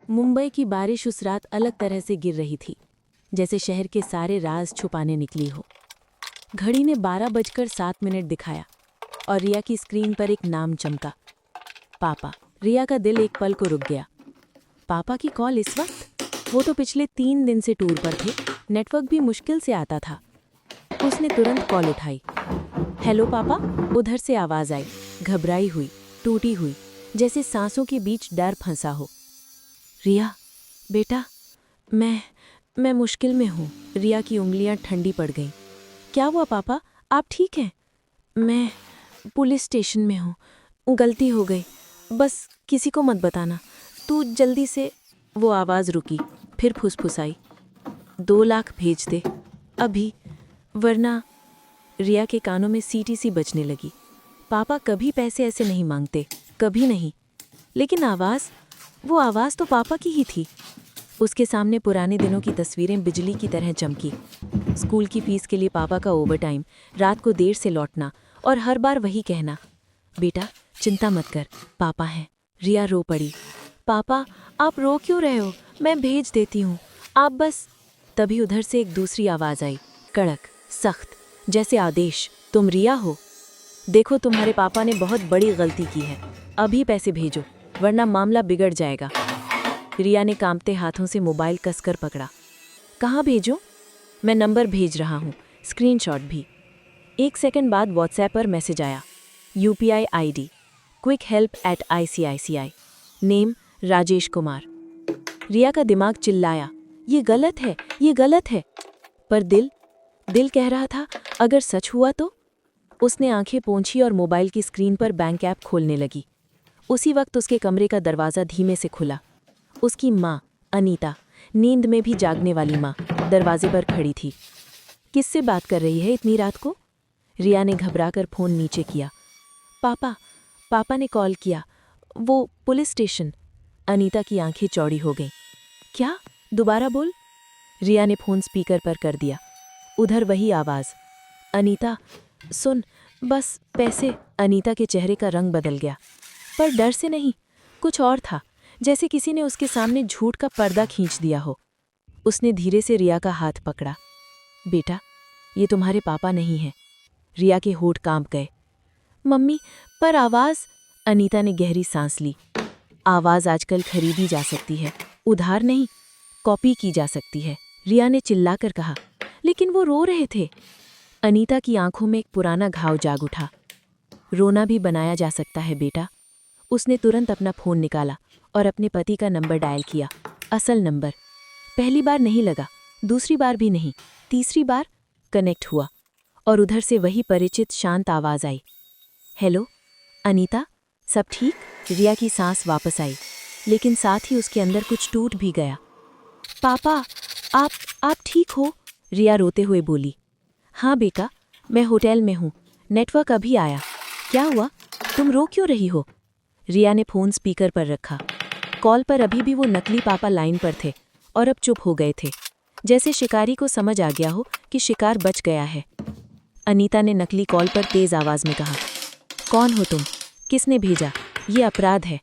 मुंबई की बारिश उस रात अलग तरह से गिर रही थी, जैसे शहर के सारे राज छुपाने निकली हो। घड़ी ने 12 बजकर 7 मिनट दिखाया और रिया की स्क्रीन पर एक नाम चमका, पापा। रिया का दिल एक पल को रुक गया। पापा की कॉल इस वक्त? वो तो पिछले 3 दिन से टूर पर थे, नेटवर्क भी मुश्किल से आता था। उसने तुरंत कॉल उठाई। हेलो पापा, उधर से आवाज़ आई, घबराई हुई, टूटी हुई, जैसे सांसों के बीच डर फंसा हो। रिया, बेटा, मैं मुश्किल में हूँ। रिया की उंगलियां ठंडी पड़ गईं। क्या हुआ पापा, आप ठीक हैं? मैं पुलिस स्टेशन में हूँ, गलती हो गई, बस किसी को मत बताना, तू जल्दी से। वो आवाज़ रुकी, फिर फुसफुसाई, 2 लाख भेज दे अभी, वरना। रिया के कानों में सीटी सी बजने लगी। पापा कभी पैसे ऐसे नहीं मांगते, कभी नहीं। लेकिन आवाज़, वो आवाज़ तो पापा की ही थी। उसके सामने पुराने दिनों की तस्वीरें बिजली की तरह चमकी। स्कूल की फीस के लिए पापा का ओवरटाइम, रात को देर से लौटना और हर बार वही कहना, बेटा चिंता मत कर, पापा हैं। रिया रो पड़ी। पापा, आप रो क्यों रहे हो? मैं भेज देती हूँ, आप बस। तभी उधर से एक दूसरी आवाज़ आई, कड़क, सख्त, जैसे आदेश। तुम रिया हो? देखो, तुम्हारे पापा ने बहुत बड़ी गलती की है, अभी पैसे भेजो, वरना मामला बिगड़ जाएगा। रिया ने कांपते हाथों से मोबाइल कसकर पकड़ा। कहाँ भेजूं? मैं नंबर भेज रहा हूँ, स्क्रीनशॉट भी। 1 सेकंड बाद व्हाट्सएप पर मैसेज आया, UPI ID, quick help at ICICI, name Rajesh Kumar. Riya का दिमाग चिल्लाया, ये गलत है, ये गलत है। पर दिल कह रहा था, अगर सच हुआ तो? उसने आंखें पोंछी और मोबाइल की स्क्रीन पर बैंक ऐप खोलने लगी। उसी वक्त उसके कमरे का दरवाज़ा धीमे से खुला। उसकी माँ, अनीता, नींद में भी जागने वाली माँ, दरवाजे पर खड़ी थी। किससे बात कर रही है इतनी रात को? रिया ने घबराकर फ़ोन नीचे किया। पापा ने कॉल किया, वो पुलिस स्टेशन। अनीता की आंखें चौड़ी हो गईं। क्या? दोबारा बोल। रिया ने फ़ोन स्पीकर पर कर दिया। उधर वही आवाज़, अनीता सुन, बस पैसे। अनीता के चेहरे का रंग बदल गया, पर डर से नहीं, कुछ और था, जैसे किसी ने उसके सामने झूठ का पर्दा खींच दिया हो। उसने धीरे से रिया का हाथ पकड़ा। बेटा, ये तुम्हारे पापा नहीं हैं। रिया के होठ कांप गए। मम्मी, पर आवाज़। अनीता ने गहरी सांस ली। आवाज़ आजकल खरीदी जा सकती है, उधार नहीं, कॉपी की जा सकती है। रिया ने चिल्लाकर कहा, लेकिन वो रो रहे थे। अनीता की आंखों में एक पुराना घाव जाग उठा। रोना भी बनाया जा सकता है बेटा। उसने तुरंत अपना फ़ोन निकाला और अपने पति का नंबर डायल किया, असल नंबर। पहली बार नहीं लगा, दूसरी बार भी नहीं, तीसरी बार कनेक्ट हुआ और उधर से वही परिचित शांत आवाज़ आई, हेलो अनीता, सब ठीक? रिया की सांस वापस आई, लेकिन साथ ही उसके अंदर कुछ टूट भी गया। पापा, आप ठीक हो? रिया रोते हुए बोली। हाँ बेटा, मैं होटल में हूँ, नेटवर्क अभी आया। क्या हुआ, तुम रो क्यों रही हो? रिया ने फ़ोन स्पीकर पर रखा। कॉल पर अभी भी वो नकली पापा लाइन पर थे और अब चुप हो गए थे, जैसे शिकारी को समझ आ गया हो कि शिकार बच गया है। अनीता ने नकली कॉल पर तेज़ आवाज़ में कहा, कौन हो तुम? किसने भेजा? ये अपराध है।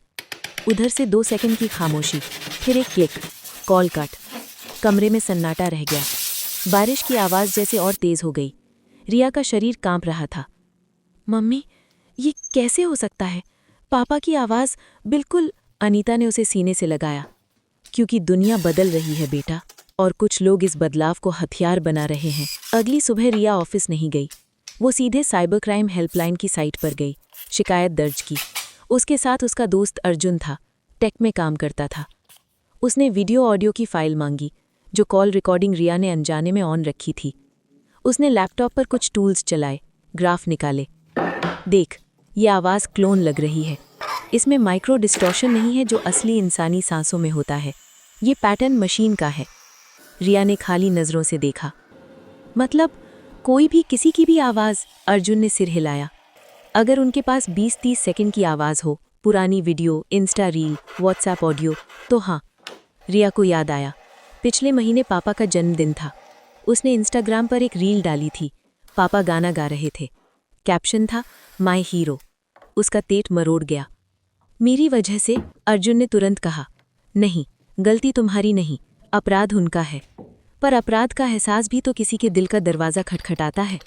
उधर से 2 सेकंड की खामोशी, फिर एक क्लिक, कॉल कट। कमरे में सन्नाटा रह गया। बारिश की आवाज़ जैसे और तेज़ हो गई। रिया का शरीर कांप रहा था। मम्मी, ये कैसे हो सकता है? पापा की आवाज़ बिल्कुल। अनीता ने उसे सीने से लगाया। क्योंकि दुनिया बदल रही है बेटा, और कुछ लोग इस बदलाव को हथियार बना रहे हैं। अगली सुबह रिया ऑफिस नहीं गई। वो सीधे साइबर क्राइम हेल्पलाइन की साइट पर गई, शिकायत दर्ज की। उसके साथ उसका दोस्त अर्जुन था, टेक में काम करता था। उसने वीडियो ऑडियो की फाइल मांगी, जो कॉल रिकॉर्डिंग रिया ने अनजाने में ऑन रखी थी। उसने लैपटॉप पर कुछ टूल्स चलाए, ग्राफ निकाले। देख, ये आवाज़ क्लोन लग रही है। इसमें माइक्रो डिस्टॉर्शन नहीं है जो असली इंसानी सांसों में होता है। ये पैटर्न मशीन का है। रिया ने खाली नज़रों से देखा। मतलब कोई भी किसी की भी आवाज़? अर्जुन ने सिर हिलाया। अगर उनके पास 20-30 सेकंड की आवाज़ हो, पुरानी video, Insta reel, WhatsApp audio, तो हाँ। रिया को याद आया, पिछले महीने पापा का जन्मदिन था। उसने इंस्टाग्राम पर एक रील डाली थी। पापा गाना गा रहे थे। कैप्शन था, माय हीरो। उसका पेट मरोड़ गया। मेरी वजह से? अर्जुन ने तुरंत कहा। नहीं, गलती तुम्हारी नहीं, अपराध उनका है। पर अपराध का एहसास भी तो किसी के दिल का दरवाज़ा खटखटाता है,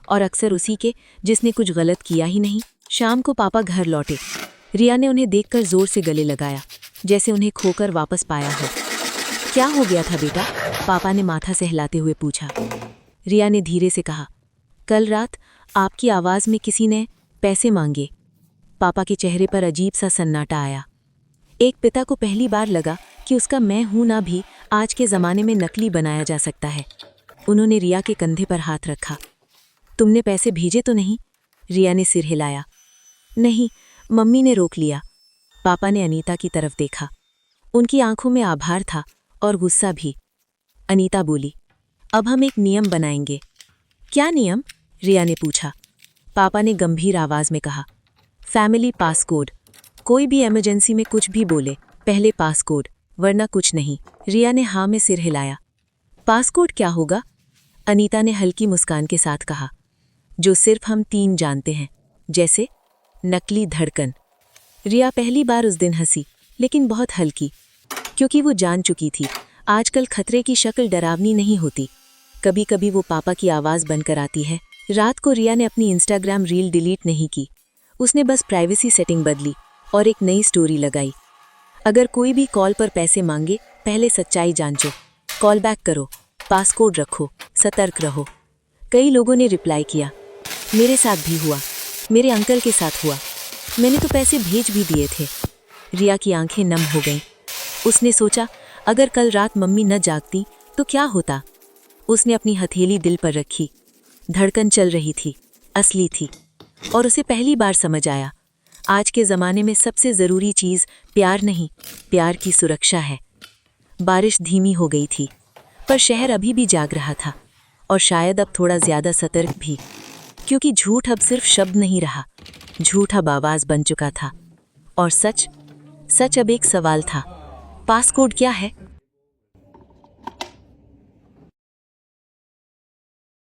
और अक्सर उसी के जिसने कुछ गलत किया ही नहीं। शाम को पापा घर लौटे। रिया ने उन्हें देखकर जोर से गले लगाया, जैसे उन्हें खोकर वापस पाया हो। क्या हो गया था बेटा? पापा ने माथा सहलाते हुए पूछा। रिया ने धीरे से कहा, कल रात आपकी आवाज़ में किसी ने पैसे मांगे। पापा के चेहरे पर अजीब सा सन्नाटा आया। एक पिता को पहली बार लगा कि उसका मैं हूं ना भी आज के ज़माने में नकली बनाया जा सकता है। उन्होंने रिया के कंधे पर हाथ रखा। तुमने पैसे भेजे तो नहीं? रिया ने सिर हिलाया। नहीं, मम्मी ने रोक लिया। पापा ने अनीता की तरफ देखा। उनकी आंखों में आभार था और गुस्सा भी। अनीता बोली, अब हम एक नियम बनाएंगे। क्या नियम? रिया ने पूछा। पापा ने गंभीर आवाज में कहा, फैमिली पासकोड। कोई भी इमरजेंसी में कुछ भी बोले, पहले पासकोड, वरना कुछ नहीं। रिया ने हाँ में सिर हिलाया। पासकोड क्या होगा? अनीता ने हल्की मुस्कान के साथ कहा, जो सिर्फ हम 3 जानते हैं, जैसे नकली धड़कन। रिया पहली बार उस दिन हंसी, लेकिन बहुत हल्की, क्योंकि वो जान चुकी थी आजकल खतरे की शक्ल डरावनी नहीं होती। कभी कभी वो पापा की आवाज़ बनकर आती है। रात को रिया ने अपनी इंस्टाग्राम रील डिलीट नहीं की। उसने बस प्राइवेसी सेटिंग बदली और एक नई स्टोरी लगाई। अगर कोई भी कॉल पर पैसे मांगे, पहले सच्चाई जांचो, कॉल बैक करो, पासकोड रखो, सतर्क रहो। कई लोगों ने रिप्लाई किया, मेरे साथ भी हुआ, मेरे अंकल के साथ हुआ, मैंने तो पैसे भेज भी दिए थे। रिया की आंखें नम हो गईं। उसने सोचा, अगर कल रात मम्मी न जागती तो क्या होता। उसने अपनी हथेली दिल पर रखी। धड़कन चल रही थी, असली थी, और उसे पहली बार समझ आया, आज के ज़माने में सबसे ज़रूरी चीज़ प्यार नहीं, प्यार की सुरक्षा है। बारिश धीमी हो गई थी, पर शहर अभी भी जाग रहा था, और शायद अब थोड़ा ज़्यादा सतर्क भी, क्योंकि झूठ अब सिर्फ शब्द नहीं रहा, झूठ अब आवाज़ बन चुका था। और सच अब एक सवाल था, पासकोड क्या है?